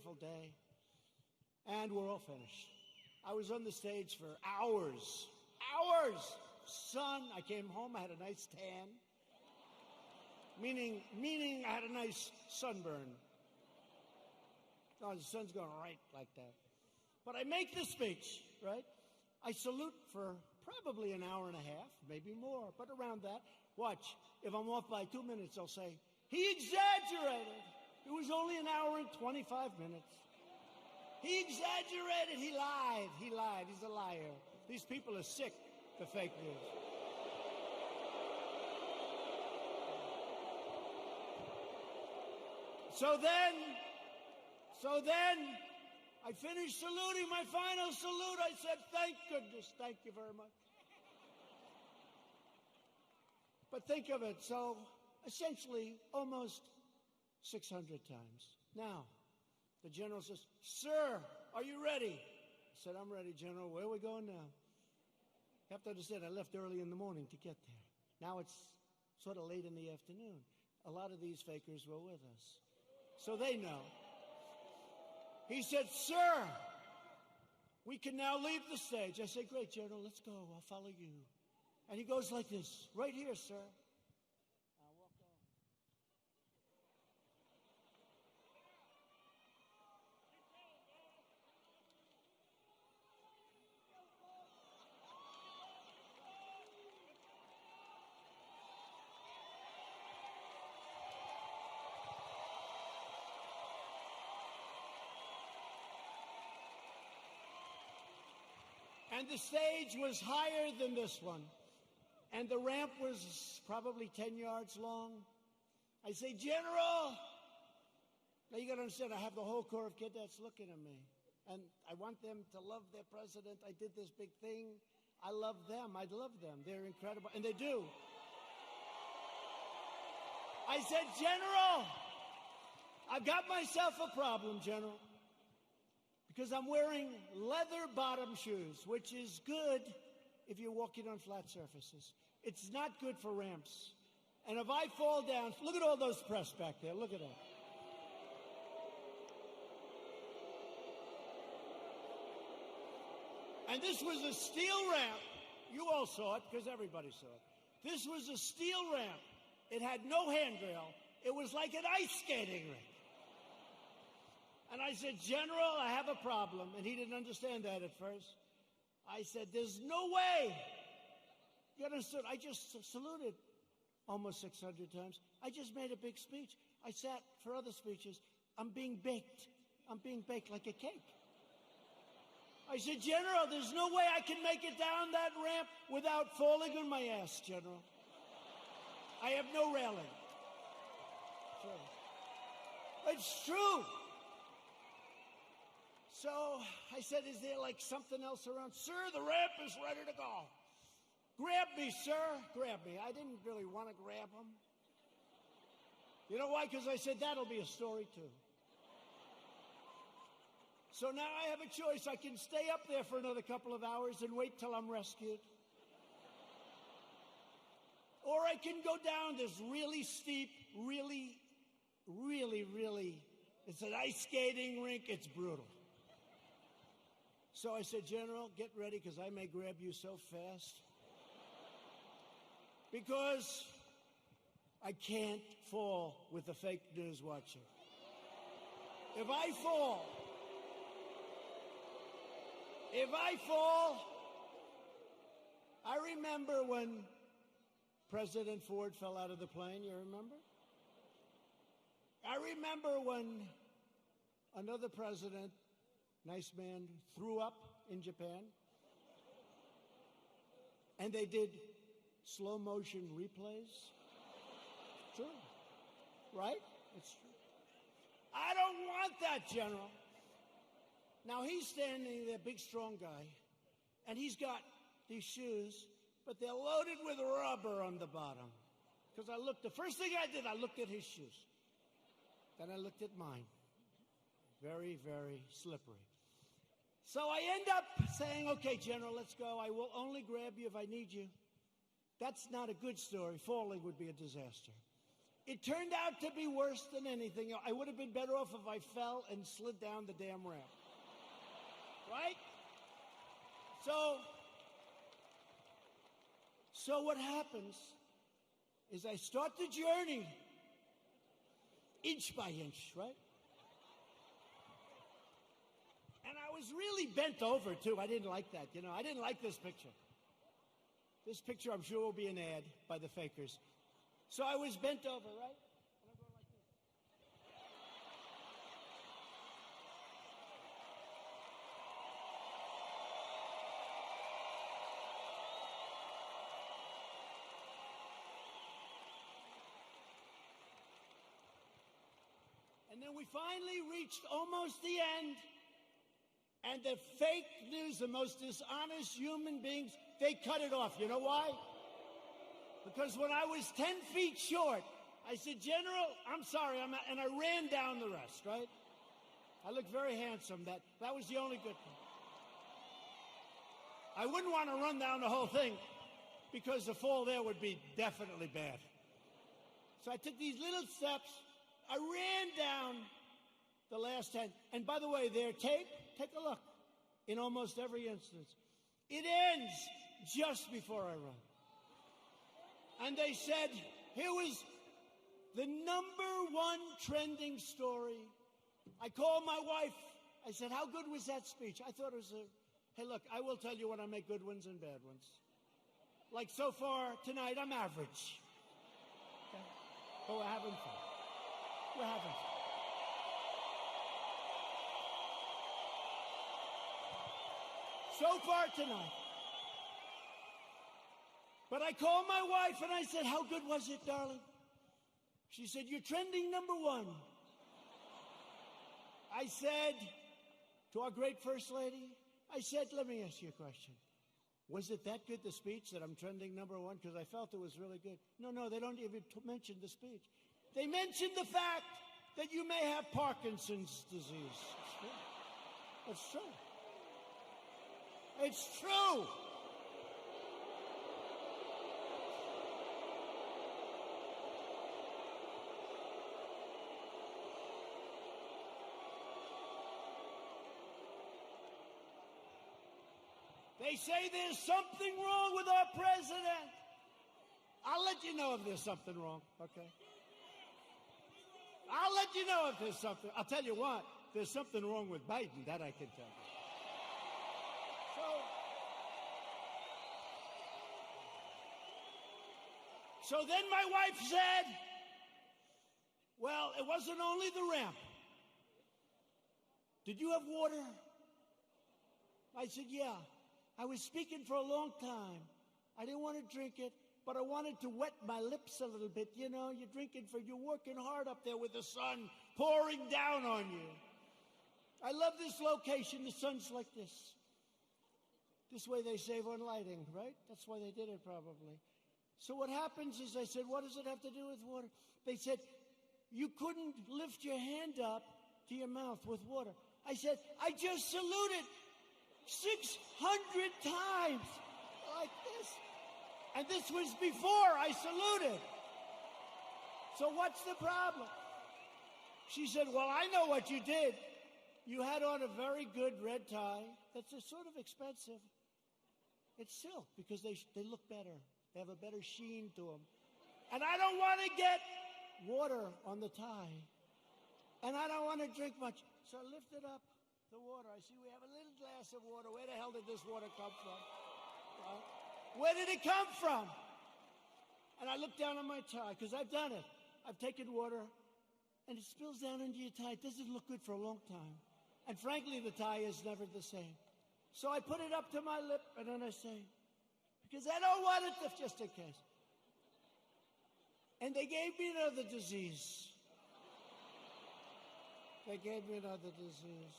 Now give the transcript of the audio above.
beautiful day, and we're all finished. I was on the stage for hours. Sun. I came home, I had a nice tan, meaning I had a nice sunburn. Oh, the sun's going right like that. But I make the speech, right? I salute for probably an hour and a half, maybe more, but around that. Watch, if I'm off by 2 minutes, I'll say, he exaggerated. It was only an hour and 25 minutes. He exaggerated. He lied. He's a liar. These people are sick for fake news. So then, I finished saluting, my final salute. I said, thank goodness, thank you very much. But think of it, so essentially almost 600 times. Now, the general says, sir, are you ready? I said, I'm ready, General. Where are we going now? You have to understand, I left early in the morning to get there. Now it's sort of late in the afternoon. A lot of these fakers were with us, so they know. He said, sir, we can now leave the stage. I said, great, General, let's go. I'll follow you. And he goes like this, right here, sir. I'll walk on. And the stage was higher than this one. And the ramp was probably 10 yards long. I say, General, now you got to understand, I have the whole Corps of Cadets looking at me. And I want them to love their president. I did this big thing. I love them. I love them. They're incredible. And they do. I said, General, I've got myself a problem, General. Because I'm wearing leather bottom shoes, which is good if you're walking on flat surfaces. It's not good for ramps. And if I fall down, look at all those press back there. Look at that. And this was a steel ramp. You all saw it because everybody saw it. This was a steel ramp. It had no handrail. It was like an ice skating rink. And I said, General, I have a problem. And he didn't understand that at first. I said, there's no way. You understood? I just saluted almost 600 times. I just made a big speech. I sat for other speeches. I'm being baked. I'm being baked like a cake. I said, General, there's no way I can make it down that ramp without falling on my ass, General. I have no railing. Sure. It's true. So I said, is there like something else around? Sir, the ramp is ready to go. Grab me, sir. Grab me. I didn't really want to grab him. You know why? Because I said, that'll be a story too. So now I have a choice. I can stay up there for another couple of hours and wait till I'm rescued. Or I can go down this really steep, really, it's an ice skating rink. It's brutal. So I said, General, get ready because I may grab you so fast. Because I can't fall with the fake news watching. If I fall, I remember when President Ford fell out of the plane, you remember? I remember when another president, nice man, threw up in Japan. And they did slow motion replays. True. Right? It's true. I don't want that, General. Now he's standing there, big strong guy, and he's got these shoes, but they're loaded with rubber on the bottom. Because the first thing I did, I looked at his shoes. Then I looked at mine. Very, very slippery. So I end up saying, okay, General, let's go. I will only grab you if I need you. That's not a good story. Falling would be a disaster. It turned out to be worse than anything. I would have been better off if I fell and slid down the damn ramp. Right? So what happens is I start the journey inch by inch, right? And I was really bent over, too. I didn't like that, you know. I didn't like this picture. This picture, I'm sure, will be an ad by the fakers. So I was bent over, right? And I'm going like this. And then we finally reached almost the end. And the fake news, the most dishonest human beings, they cut it off. You know why? Because when I was 10 feet short, I said, General, I'm sorry, and I ran down the rest, right? I looked very handsome. That was the only good thing. I wouldn't want to run down the whole thing because the fall there would be definitely bad. So I took these little steps. I ran down the last 10. And by the way, their tape, take a look. In almost every instance, it ends just before I run. And they said, here was the #1 trending story. I called my wife. I said, how good was that speech? I thought it was hey, look, I will tell you when I make good ones and bad ones. Like so far tonight, I'm average. Okay? But we're having fun. We're having fun. So far tonight. But I called my wife and I said, how good was it, darling? She said, you're trending #1. I said to our great First Lady, I said, let me ask you a question. Was it that good, the speech, that I'm trending #1? Because I felt it was really good. No, they don't even mention the speech. They mentioned the fact that you may have Parkinson's disease. It's true. It's true. They say there's something wrong with our president. I'll let you know if there's something wrong, okay? I'll let you know if there's something. I'll tell you what, there's something wrong with Biden, that I can tell you. So then my wife said, well, it wasn't only the ramp. Did you have water? I said, yeah. I was speaking for a long time. I didn't want to drink it, but I wanted to wet my lips a little bit. You know, you're working hard up there with the sun pouring down on you. I love this location. The sun's like this. This way they save on lighting, right? That's why they did it probably. So what happens is I said, what does it have to do with water? They said, you couldn't lift your hand up to your mouth with water. I said, I just saluted 600 times like this. And this was before I saluted. So what's the problem? She said, well, I know what you did. You had on a very good red tie. That's sort of expensive. It's silk because they look better. They have a better sheen to them. And I don't want to get water on the tie. And I don't want to drink much. So I lifted up the water. I see we have a little glass of water. Where the hell did this water come from? Where did it come from? And I looked down on my tie, because I've done it. I've taken water, and it spills down into your tie. It doesn't look good for a long time. And frankly, the tie is never the same. So I put it up to my lip, and then I say, because I don't want it, just in case. And they gave me another disease. They gave me another disease.